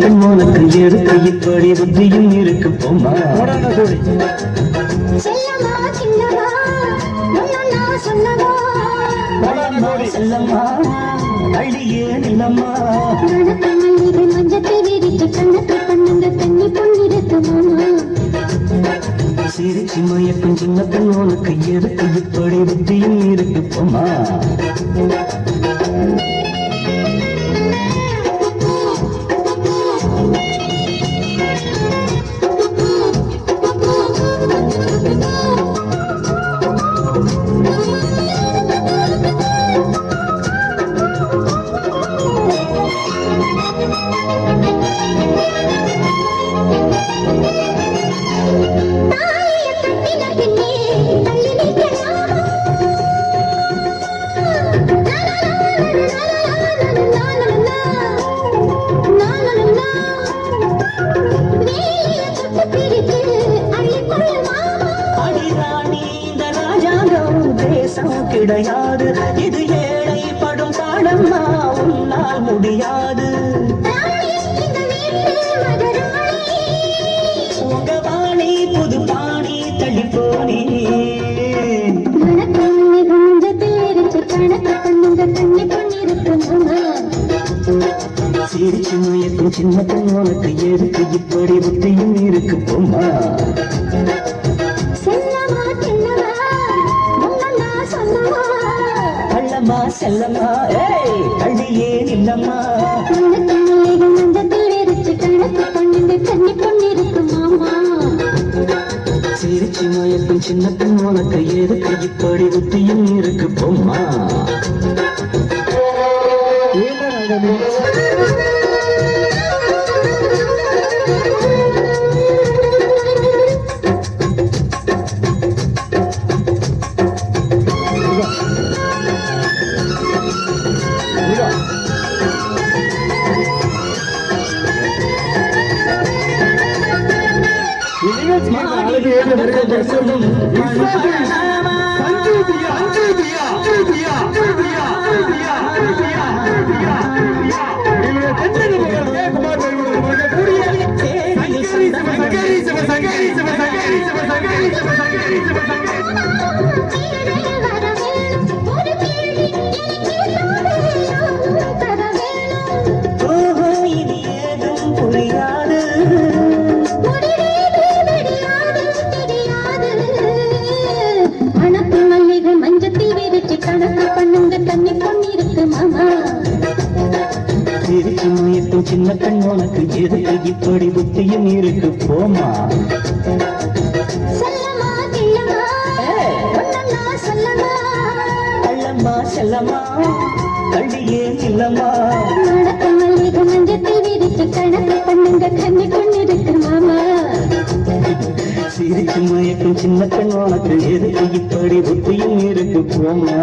பெண் உனக்கு எடுத்து இப்படி புத்தியும் இருக்கு போமா செல்லம்மா அழியே நிலம்மா சிரிச்சி மயக்கும் சின்ன பெண் உனக்கு எடுத்து இப்படி புத்தியும் இருக்கு போமா கிடையாது இது ஏழை படும் பாடம்மா உன்னால் முடியாது உங்க வாணி புது பாணி தள்ளிப்போனே சிரிச்சு மயக்கும் சின்ன பெண் உனக்கு எதுக்கு இப்படி புத்தியும் இருக்கு போமா செல்லம்மா ஏய் கள்ளியே நில்லம்மா சிரிச்சு மயக்கும் சின்ன பெண் உனக்கு எதுக்கு இப்படி புத்தியும் இருக்கு போமா சின்ன பெண் உனக்கு எதுக்கு இப்படி புத்தியும் இருக்கு போமா கள்ளம்மா செல்லம்மா கள்ளியே நில்லம்மா சிரிச்சு மயக்கும் சின்ன பெண் உனக்கு எதுக்கு இப்படி புத்தியும் இருக்கு போமா